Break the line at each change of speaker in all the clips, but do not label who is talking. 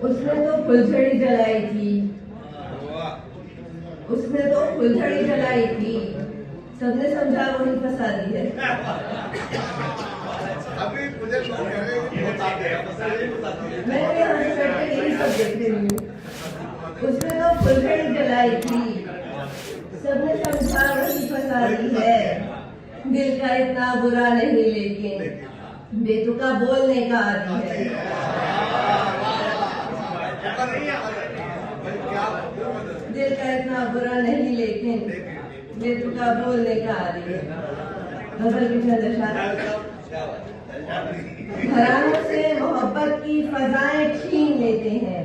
उसने तो फुलझड़ी जलाई थी, उसने तो फुलझड़ी जलाई थी, सबने समझा वही फंसा दी है।
अभी मुझे लोग कह रहे हैं कि बताते हैं,
मैं यहाँ से बैठ के यही सब देख रही हूँ। उसने तो फुलझड़ी जलाई थी, सबने समझा वही फंसा दी है। दिल का इतना बुरा नहीं लेकिन बेतुका बोलने का आदी है। दिल का इतना बुरा नहीं लेकिन बेतुका बोलने का आदी है। गजल की चंद घरानों से मोहब्बत की फजाएं छीन लेते हैं,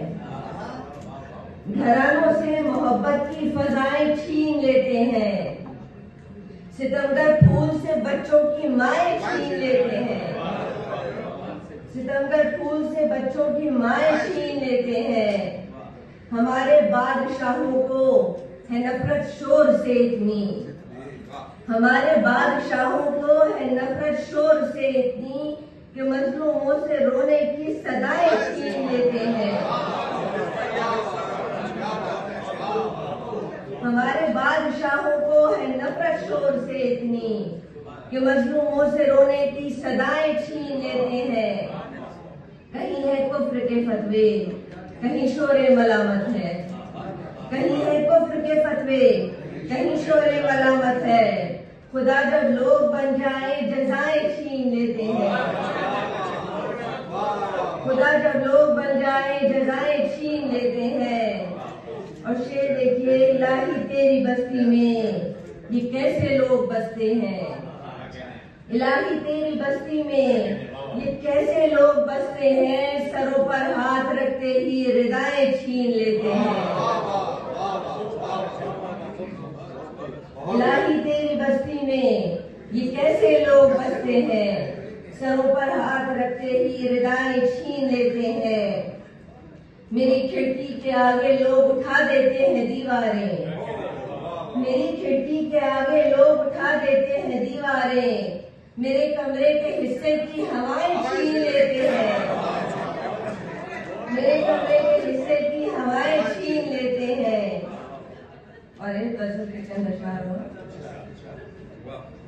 घरानों से मोहब्बत की फजाएं छीन लेते हैं। सितमगर फूल से बच्चों की माएं छीन लेते हैं, सितमगर फूल से बच्चों की माएं छीन लेते हैं। हमारे बादशाहों को है नफरत शोर से इतनी, हमारे बादशाहों को है नफरत शोर से इतनी कि मजलूमों से रोने की सदाएं छीन लेते हैं। हमारे बादशाहों को है नफरत शोर से इतनी कि मजलूमों से रोने की सदाएं छीन लेते हैं। कहीं है कुफ्र के फतवे, कहीं शोरे मलामत है, कहीं है कुफ्र के फतवे, कहीं शोरे मलामत है। खुदा जब लोग बन जाए जजाएं छीन लेते हैं, खुदा जब लोग बन जाए जजाएं छीन लेते हैं। और शेर देखिए, इलाही तेरी बस्ती में ये कैसे लोग बसते हैं, इलाही तेरी बस्ती में ये कैसे लोग बसते हैं। सरों पर हाथ रखते ही रिदाएं छीन लेते हैं। इलाही तेरी बस्ती में ये कैसे लोग बसते हैं, सरों पर हाथ रखते ही रिदाएं छीन लेते हैं। मेरी खिड़की के आगे लोग उठा देते हैं दीवारें, मेरी खिड़की के आगे लोग उठा देते हैं दीवारें। मेरे कमरे के हिस्से की हवाएं छीन लेते हैं, मेरे कमरे के हिस्से की हवाएं छीन लेते हैं। और एक गजल के चंद अशआर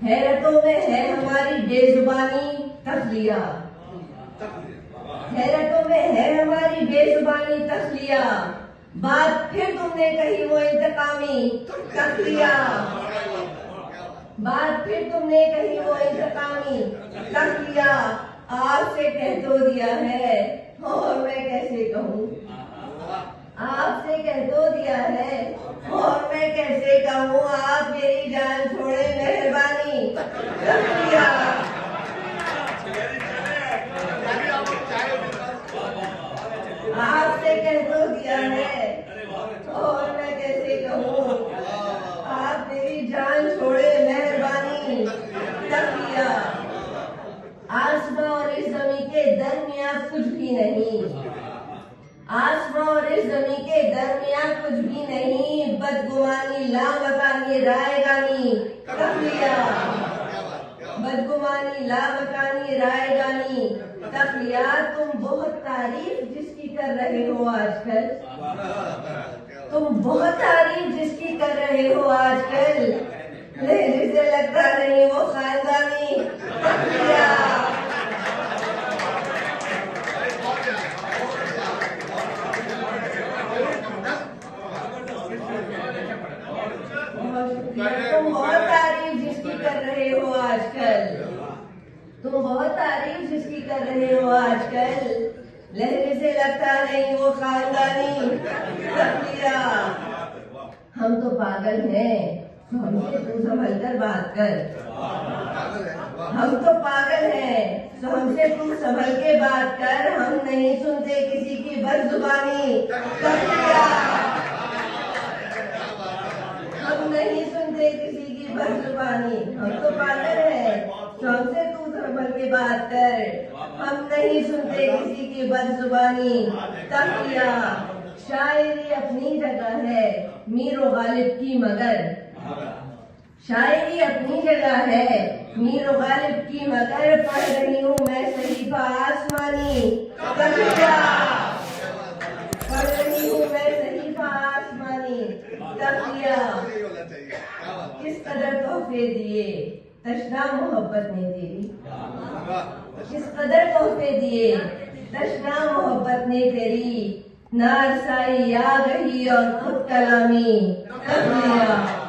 हैरतों में है हमारी बेजुबानी तख्लिया, हैरतों में है हमारी बेजुबानी तख्लिया। बात फिर तुमने कही वो इंतकामी तख्लिया, बात फिर तुमने कही वो इंतकामी तख्लिया। आपसे कह तो दिया है और मैं कैसे कहूँ, आपसे कह तो दिया है और मैं कैसे कहूँ। आप मेरी जान छोड़े मेहरबानी तख्लिया। आपसे कह तो दिया है और मैं कैसे कहूँ। आप मेरी जान छोड़े मेहरबानी तख्लिया। आसमां और इस जमीन के दरमियान कुछ भी नहीं, आसमां और इस जमीन के दरमियान कुछ भी नहीं। बदगुमानी लामकानी रायगानी तख्लिया, बदगुमानी लामकानी रायगानी तख्लिया। तुम बहुत तारीफ जिसकी कर रहे हो आजकल, तुम बहुत तारीफ जिसकी कर रहे हो आजकल, लेकिन से लगता नहीं वो खानदानी तख्लिया। तुम बहुत तारीफ जिसकी कर रहे हो आजकल, तुम बहुत तारीफ जिसकी कर रहे हो आजकल, लहरे से लगता नहीं वो खानदानी तख्लिया। हम तो पागल हैं तो हमसे तू संभल कर बात कर, हम तो पागल हैं तो हमसे तू संभल के बात कर। हम नहीं सुनते किसी की बदजुबानी तख्लिया, हम नहीं सुनते किसी की बदजुबानी। हम तो पागल हैं तो हमसे तू संभल के बात कर। हम नहीं सुनते किसी की बदजुबानी तख्लिया। शायरी अपनी जगह है मीर व गालिब की मगर, शायरी अपनी जगह है मीर व गालिब की मगर। पढ़ रही हूँ मैं सहीफा आसमानी तख्लिया,
नहीं होना चाहिए। क्या बात है।
किस कदर तोहफे दिए तशना मोहब्बत ने तेरी,
वाह।
किस कदर तोहफे दिए तशना मोहब्बत ने तेरी, नारसाई आ गई और खुद कलामी कर लिया।